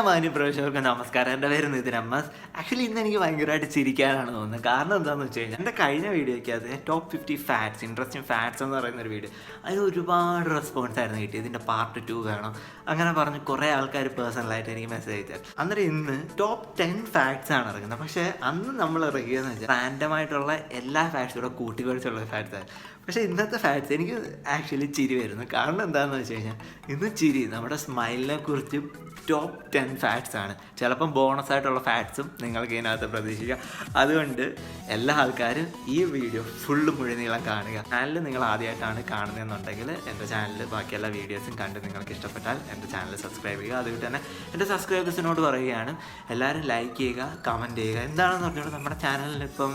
മാന്യ പ്രേക്ഷകർക്ക് നമസ്കാരം. എൻ്റെ പേര് നിതിൻ അമ്മസ്. ആക്ച്വലി ഇന്ന് എനിക്ക് ഭയങ്കരമായിട്ട് ചിരിക്കാനാണ് തോന്നുന്നത്. കാരണം എന്താണെന്ന് വെച്ച് കഴിഞ്ഞാൽ എൻ്റെ കഴിഞ്ഞ വീഡിയോയ്ക്കകത്ത് ടോപ്പ് 50 ഫാക്ട്സ്, ഇൻട്രസ്റ്റിംഗ് ഫാക്ട്സ് എന്ന് പറയുന്നൊരു വീഡിയോ, അതിന് ഒരുപാട് റെസ്പോൺസ് ആയിരുന്നു കിട്ടിയത്. ഇതിൻ്റെ പാർട്ട് 2 വേണം അങ്ങനെ പറഞ്ഞ് കുറേ ആൾക്കാർ പേഴ്സണലായിട്ട് എനിക്ക് മെസ്സേജ് അയച്ചാൽ. അന്നേരം ഇന്ന് ടോപ്പ് 10 ഫാക്ട്സ് ആണ് ഇറങ്ങുന്നത്. പക്ഷേ അന്ന് നമ്മൾ ഇറങ്ങിയതെന്ന് വെച്ചാൽ റാൻഡമായിട്ടുള്ള എല്ലാ ഫാക്ട്സും കൂടെ കൂട്ടിക്കുഴച്ചുള്ള ഫാക്ട്സ് ആണ്. പക്ഷേ ഇന്നത്തെ ഫാക്ട്സ് എനിക്ക് ആക്ച്വലി ചിരി വരുന്നു. കാരണം എന്താണെന്ന് വെച്ച് കഴിഞ്ഞാൽ ഇന്ന് ചിരി നമ്മുടെ സ്മൈലിനെ കുറിച്ച് ടോപ്പ് 10 ഫാക്ട്സ് ആണ്. ചിലപ്പം ബോണസ് ആയിട്ടുള്ള ഫാക്ട്സും നിങ്ങൾക്ക് ഇതിനകത്ത് പ്രതീക്ഷിക്കാം. അതുകൊണ്ട് എല്ലാ ആൾക്കാരും ഈ വീഡിയോ ഫുള്ള് മുഴുനീളം കാണുക. ചാനൽ നിങ്ങൾ ആദ്യമായിട്ടാണ് കാണുന്നതെന്നുണ്ടെങ്കിൽ എൻ്റെ ചാനലിൽ ബാക്കി എല്ലാ വീഡിയോസും കണ്ട് നിങ്ങൾക്ക് ഇഷ്ടപ്പെട്ടാൽ എൻ്റെ ചാനൽ സബ്സ്ക്രൈബ് ചെയ്യുക. അതുകൊണ്ട് തന്നെ എൻ്റെ സബ്സ്ക്രൈബേഴ്സിനോട് പറയുകയാണ്, എല്ലാവരും ലൈക്ക് ചെയ്യുക, കമൻറ്റ് ചെയ്യുക. എന്താണെന്ന് പറഞ്ഞാൽ നമ്മുടെ ചാനലിനിപ്പം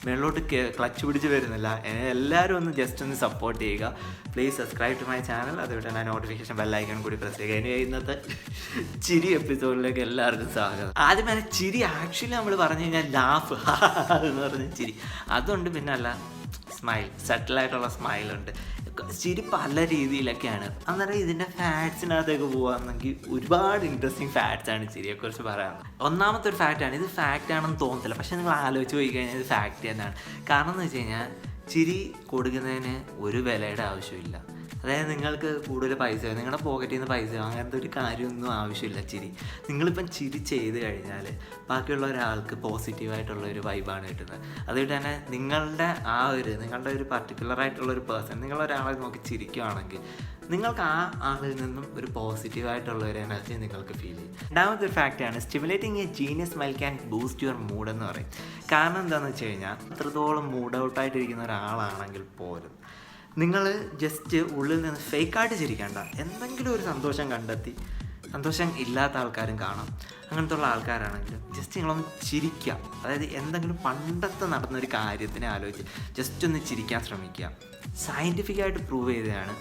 മേളിലോട്ട് ക്ലച്ച് പിടിച്ച് വരുന്നില്ല. എല്ലാവരും ഒന്ന് ജസ്റ്റ് ഒന്ന് സപ്പോർട്ട് ചെയ്യുക. Please subscribe to my channel. അതുകൊണ്ട് തന്നെ നോട്ടിഫിക്കേഷൻ ബെല്ലൈക്കൺ കൂടി പ്രസ് ചെയ്യുക. ഇനി ഇന്നത്തെ ചിരി എപ്പിസോഡിലേക്ക് എല്ലാവർക്കും സ്വാഗതം. ആദ്യം തന്നെ ചിരി ആക്ച്വലി നമ്മൾ പറഞ്ഞു കഴിഞ്ഞാൽ ലാഫ് എന്ന് പറഞ്ഞ ചിരി അതുണ്ട്, പിന്നെ അല്ല സ്മൈൽ, സെറ്റിലായിട്ടുള്ള സ്മൈലുണ്ട്. ചിരി പല രീതിയിലൊക്കെയാണ്. അന്നേരം ഇതിൻ്റെ ഫാക്ട്സിനകത്തേക്ക് പോകുകയാണെങ്കിൽ ഒരുപാട് ഇൻട്രസ്റ്റിംഗ് ഫാക്ട്സ് ആണ് ചിരിയെക്കുറിച്ച് പറയാനുള്ളത്. ഒന്നാമത്തെ ഒരു ഫാക്റ്റാണ്, ഇത് ഫാക്റ്റ് ആണെന്ന് തോന്നത്തില്ല, പക്ഷേ നിങ്ങൾ ആലോചിച്ച് പോയി കഴിഞ്ഞാൽ ഇത് ഫാക്റ്റ് തന്നെയാണ്. കാരണം എന്ന് വെച്ച് കഴിഞ്ഞാൽ ചിരി കൊടുക്കുന്നതിന് ഒരു വിലയുടെ ആവശ്യമില്ല. അതായത് നിങ്ങൾക്ക് കൂടുതൽ പൈസ, നിങ്ങളുടെ പോക്കറ്റിൽ നിന്ന് പൈസ, അങ്ങനത്തെ ഒരു കാര്യമൊന്നും ആവശ്യമില്ല. നിങ്ങളിപ്പം ചിരി ചെയ്ത് കഴിഞ്ഞാൽ ബാക്കിയുള്ള ഒരാൾക്ക് പോസിറ്റീവായിട്ടുള്ള ഒരു വൈബാണ് കിട്ടുന്നത്. അതുകൊണ്ട് തന്നെ നിങ്ങളുടെ ഒരു പർട്ടിക്കുലറായിട്ടുള്ളൊരു പേഴ്സൺ, നിങ്ങളൊരാളെ നോക്കി ചിരിക്കുകയാണെങ്കിൽ നിങ്ങൾക്ക് ആ ആളിൽ നിന്നും ഒരു പോസിറ്റീവായിട്ടുള്ള ഒരു എനർജി നിങ്ങൾക്ക് ഫീൽ ചെയ്യും. രണ്ടാമത്തെ ഒരു ഫാക്റ്റാണ്, stimulating a genius smile can boost your mood എന്ന് പറയും. കാരണം എന്താണെന്ന് വെച്ച് കഴിഞ്ഞാൽ അത്രത്തോളം മൂഡ് ഔട്ടായിട്ടിരിക്കുന്ന ഒരാളാണെങ്കിൽ പോലും നിങ്ങൾ ജസ്റ്റ് ഉള്ളിൽ നിന്ന് ഫേക്കായിട്ട് ചിരിക്കേണ്ട, എന്തെങ്കിലും ഒരു സന്തോഷം കണ്ടെത്തി, സന്തോഷം ഇല്ലാത്ത ആൾക്കാരും കാണാം, അങ്ങനത്തെ ഉള്ള ആൾക്കാരാണെങ്കിലും ജസ്റ്റ് നിങ്ങളൊന്ന് ചിരിക്കുക. അതായത് എന്തെങ്കിലും പണ്ടത്തെ നടന്നൊരു കാര്യത്തിനെ ആലോചിച്ച് ജസ്റ്റ് ഒന്ന് ചിരിക്കാൻ ശ്രമിക്കുക. സയൻറ്റിഫിക്കായിട്ട് പ്രൂവ് ചെയ്തതാണ്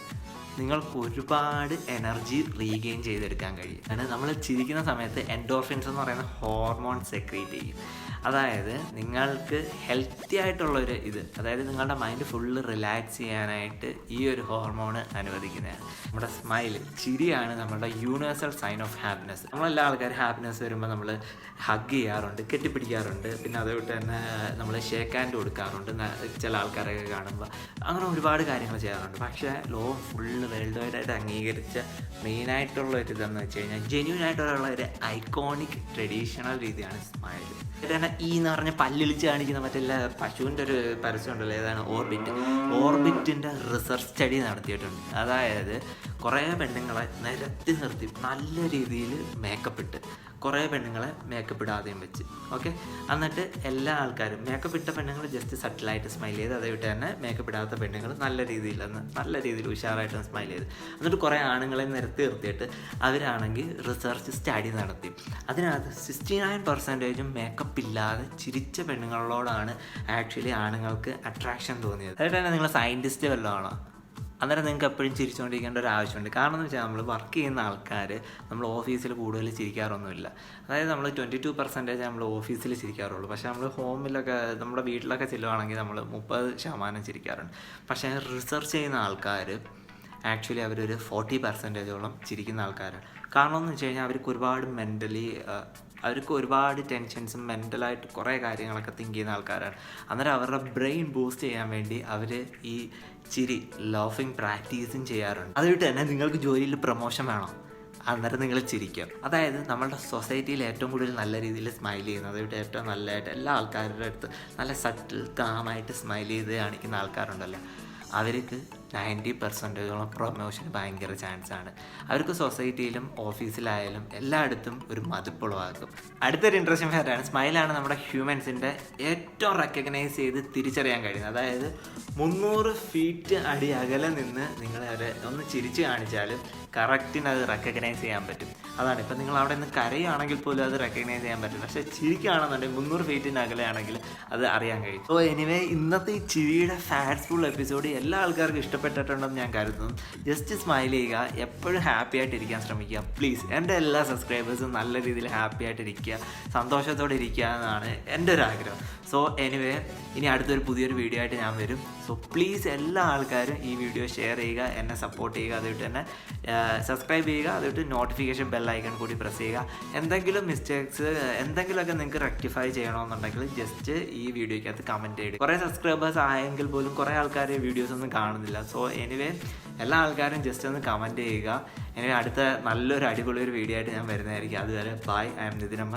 നിങ്ങൾക്ക് ഒരുപാട് എനർജി റീഗെയിൻ ചെയ്തെടുക്കാൻ കഴിയും. കാരണം നമ്മൾ ചിരിക്കുന്ന സമയത്ത് എൻഡോർഫിൻസ് എന്ന് പറയുന്ന ഹോർമോൺ സെക്രീറ്റ് ചെയ്യും. അതായത് നിങ്ങൾക്ക് ഹെൽത്തി ആയിട്ടുള്ളൊരു അതായത് നിങ്ങളുടെ മൈൻഡ് ഫുള്ള് റിലാക്സ് ചെയ്യാനായിട്ട് ഈ ഒരു ഹോർമോൺ അനുവദിക്കുന്നതാണ്. നമ്മുടെ സ്മൈൽ, ചിരിയാണ് നമ്മുടെ യൂണിവേഴ്സൽ സൈൻ ഓഫ് ഹാപ്പിനെസ്. നമ്മളെല്ലാ ആൾക്കാരും ഹാപ്പിനെസ് വരുമ്പോൾ നമ്മൾ ഹഗ് ചെയ്യാറുണ്ട്, കെട്ടിപ്പിടിക്കാറുണ്ട്, പിന്നെ അതുകൊണ്ട് തന്നെ നമ്മൾ ഷേക്ക് ഹാൻഡ് കൊടുക്കാറുണ്ട് ചില ആൾക്കാരൊക്കെ കാണുമ്പോൾ. അങ്ങനെ ഒരുപാട് കാര്യങ്ങൾ ചെയ്യാറുണ്ട്. പക്ഷേ ലോകം ഫുള്ള് വേൾഡ് വൈഡായിട്ട് അംഗീകരിച്ച മെയിനായിട്ടുള്ള ഒരു ഇതെന്ന് വെച്ച് കഴിഞ്ഞാൽ ജെന്യൂൻ ആയിട്ടുള്ള ഒരു ഐക്കോണിക് ട്രഡീഷണൽ രീതിയാണ് സ്മൈൽ. തന്നെ ഈ എന്ന് പറഞ്ഞ പല്ലിളിച്ച് കാണിക്കുന്ന മറ്റെല്ലാ പശുവിൻ്റെ ഒരു പരസ്യം ഉണ്ടല്ലോ, ഏതാണ് ഓർബിറ്റിൻ്റെ റിസർച്ച് സ്റ്റഡി നടത്തിയിട്ടുണ്ട്. അതായത് കുറേ പെണ്ണുങ്ങളെ നിരത്തി നിർത്തി നല്ല രീതിയിൽ മേക്കപ്പ് ഇട്ട്, കുറേ പെണ്ണുങ്ങളെ മേക്കപ്പ് ഇടാതെയും വെച്ച്, ഓക്കെ. എന്നിട്ട് എല്ലാ ആൾക്കാരും മേക്കപ്പ് ഇട്ട പെണ്ണുങ്ങൾ ജസ്റ്റ് സട്ടിലായിട്ട് സ്മൈൽ ചെയ്ത്, അതേവിട്ട് തന്നെ മേക്കപ്പ് ഇടാത്ത പെണ്ണുങ്ങൾ നല്ല രീതിയിൽ ഉഷാറായിട്ട് സ്മൈൽ ചെയ്ത്, എന്നിട്ട് കുറേ ആണുങ്ങളെ നിരത്തി നിർത്തിയിട്ട് അവരാണെങ്കിൽ റിസർച്ച് സ്റ്റഡി നടത്തി. അതിനകത്ത് 69% മേക്കപ്പ് ഇല്ലാതെ ചിരിച്ച പെണ്ണുങ്ങളോടാണ് ആക്ച്വലി ആണുങ്ങൾക്ക് അട്രാക്ഷൻ തോന്നിയത്. അതുകൊണ്ട് തന്നെ നിങ്ങൾ സയൻറ്റിസ്റ്റ് വല്ലതും ആണോ? അന്നേരം നിങ്ങൾക്ക് എപ്പോഴും ചിരിച്ചുകൊണ്ടിരിക്കേണ്ട ഒരു ആവശ്യമുണ്ട്. കാരണം എന്ന് വെച്ചാൽ നമ്മൾ വർക്ക് ചെയ്യുന്ന ആൾക്കാർ നമ്മൾ ഓഫീസിൽ കൂടുതൽ ചിരിക്കാറൊന്നുമില്ല. അതായത് നമ്മൾ 22% നമ്മൾ ഓഫീസിൽ ചിരിക്കാറുള്ളൂ. പക്ഷേ നമ്മൾ ഹോമിലൊക്കെ, നമ്മുടെ വീട്ടിലൊക്കെ ചെല്ലുവാണെങ്കിൽ നമ്മൾ 30% ചിരിക്കാറുണ്ട്. പക്ഷേ റിസർച്ച് ചെയ്യുന്ന ആൾക്കാർ ആക്ച്വലി അവരൊരു 40%ഓളം ചിരിക്കുന്ന ആൾക്കാരാണ്. കാരണം എന്ന് വെച്ച് കഴിഞ്ഞാൽ അവർക്ക് ഒരുപാട് ടെൻഷൻസും മെൻ്റലായിട്ട് കുറേ കാര്യങ്ങളൊക്കെ തിങ്ക് ചെയ്യുന്ന ആൾക്കാരാണ്. അന്നേരം അവരുടെ ബ്രെയിൻ ബൂസ്റ്റ് ചെയ്യാൻ വേണ്ടി അവർ ഈ ചിരി, ലാഫിങ് പ്രാക്ടീസും ചെയ്യാറുണ്ട്. അതുകൊണ്ട് തന്നെ നിങ്ങൾക്ക് ജോലിയിൽ പ്രൊമോഷൻ വേണം, അന്നേരം നിങ്ങൾ ചിരിക്കുക. അതായത് നമ്മളുടെ സൊസൈറ്റിയിൽ ഏറ്റവും കൂടുതൽ നല്ല രീതിയിൽ സ്മൈൽ ചെയ്യുന്നത്, അതുകൊണ്ട് ഏറ്റവും നല്ലതായിട്ട് എല്ലാ ആൾക്കാരുടെ അടുത്ത് നല്ല സട്ടിൽ കാമായിട്ട് സ്മൈൽ ചെയ്ത് കാണിക്കുന്ന ആൾക്കാരുണ്ടല്ലോ, അവർക്ക് 90%ഓളം പ്രൊമോഷൻ ഭയങ്കര ചാൻസാണ്. അവർക്ക് സൊസൈറ്റിയിലും ഓഫീസിലായാലും എല്ലായിടത്തും ഒരു മതിപ്പുളവാക്കും. അടുത്തൊരു ഇൻട്രസ്റ്റിംഗ് ഫാക്റ്റാണ്, സ്മൈലാണ് നമ്മുടെ ഹ്യൂമൻസിൻ്റെ ഏറ്റവും റെക്കഗ്നൈസ് ചെയ്ത് തിരിച്ചറിയാൻ കഴിയുന്നത്. അതായത് 300 ഫീറ്റ് അടി അകലെ നിന്ന് നിങ്ങൾ ഒന്ന് ചിരിച്ച് കാണിച്ചാലും കറക്റ്റിന് അത് റെക്കഗ്നൈസ് ചെയ്യാൻ പറ്റും. അതാണ് ഇപ്പം നിങ്ങൾ അവിടെ നിന്ന് കരയുകയാണെങ്കിൽ പോലും അത് റെക്കഗ്നൈസ് ചെയ്യാൻ പറ്റും. പക്ഷേ ചിരിക്കുകയാണെന്നുണ്ടെങ്കിൽ 300 ഫീറ്റിന് അകലെയാണെങ്കിൽ അത് അറിയാൻ കഴിയും. സോ എനിവേ, ഇന്നത്തെ ഈ ചിരിയുടെ ഫാക്ട്സ്ഫുൾ എപ്പിസോഡ് എല്ലാ ആൾക്കാർക്കും ഇഷ്ടപ്പെട്ടിട്ടുണ്ടെന്ന് ഞാൻ കരുതുന്നു. ജസ്റ്റ് സ്മൈൽ ചെയ്യുക, എപ്പോഴും ഹാപ്പി ആയിട്ടിരിക്കാൻ ശ്രമിക്കുക. പ്ലീസ്, എൻ്റെ എല്ലാ സബ്സ്ക്രൈബേഴ്സും നല്ല രീതിയിൽ ഹാപ്പി ആയിട്ടിരിക്കുക, സന്തോഷത്തോടെ ഇരിക്കുക എന്നാണ് എൻ്റെ ഒരു ആഗ്രഹം. സോ എനിവേ ഇനി അടുത്തൊരു പുതിയൊരു വീഡിയോ ആയിട്ട് ഞാൻ വരും. സോ പ്ലീസ് എല്ലാ ആൾക്കാരും ഈ വീഡിയോ ഷെയർ ചെയ്യുക, എന്നെ സപ്പോർട്ട് ചെയ്യുക, അതുകൊണ്ട് തന്നെ സബ്സ്ക്രൈബ് ചെയ്യുക, അതുകൊണ്ട് നോട്ടിഫിക്കേഷൻ ബെൽ ഐക്കൺ കൂടി പ്രസ് ചെയ്യുക. എന്തെങ്കിലും മിസ്റ്റേക്സ് എന്തെങ്കിലുമൊക്കെ നിങ്ങൾക്ക് റെക്ടിഫൈ ചെയ്യണമെന്നുണ്ടെങ്കിൽ ജസ്റ്റ് ഈ വീഡിയോയ്ക്കകത്ത് കമൻറ്റ് ചെയ്ത്. കുറേ സബ്സ്ക്രൈബേഴ്സ് ആയെങ്കിൽ പോലും കുറേ ആൾക്കാർ വീഡിയോസ് ഒന്നും കാണുന്നില്ല. സോ എനിവേ എല്ലാ ആൾക്കാരും ജസ്റ്റ് ഒന്ന് കമൻറ്റ് ചെയ്യുക. എനിവേ അടുത്ത നല്ലൊരു അടിപൊളി ഒരു വീഡിയോ ആയിട്ട് ഞാൻ വരുന്നതായിരിക്കും. അതുവരെ bye. I'm Nithin M.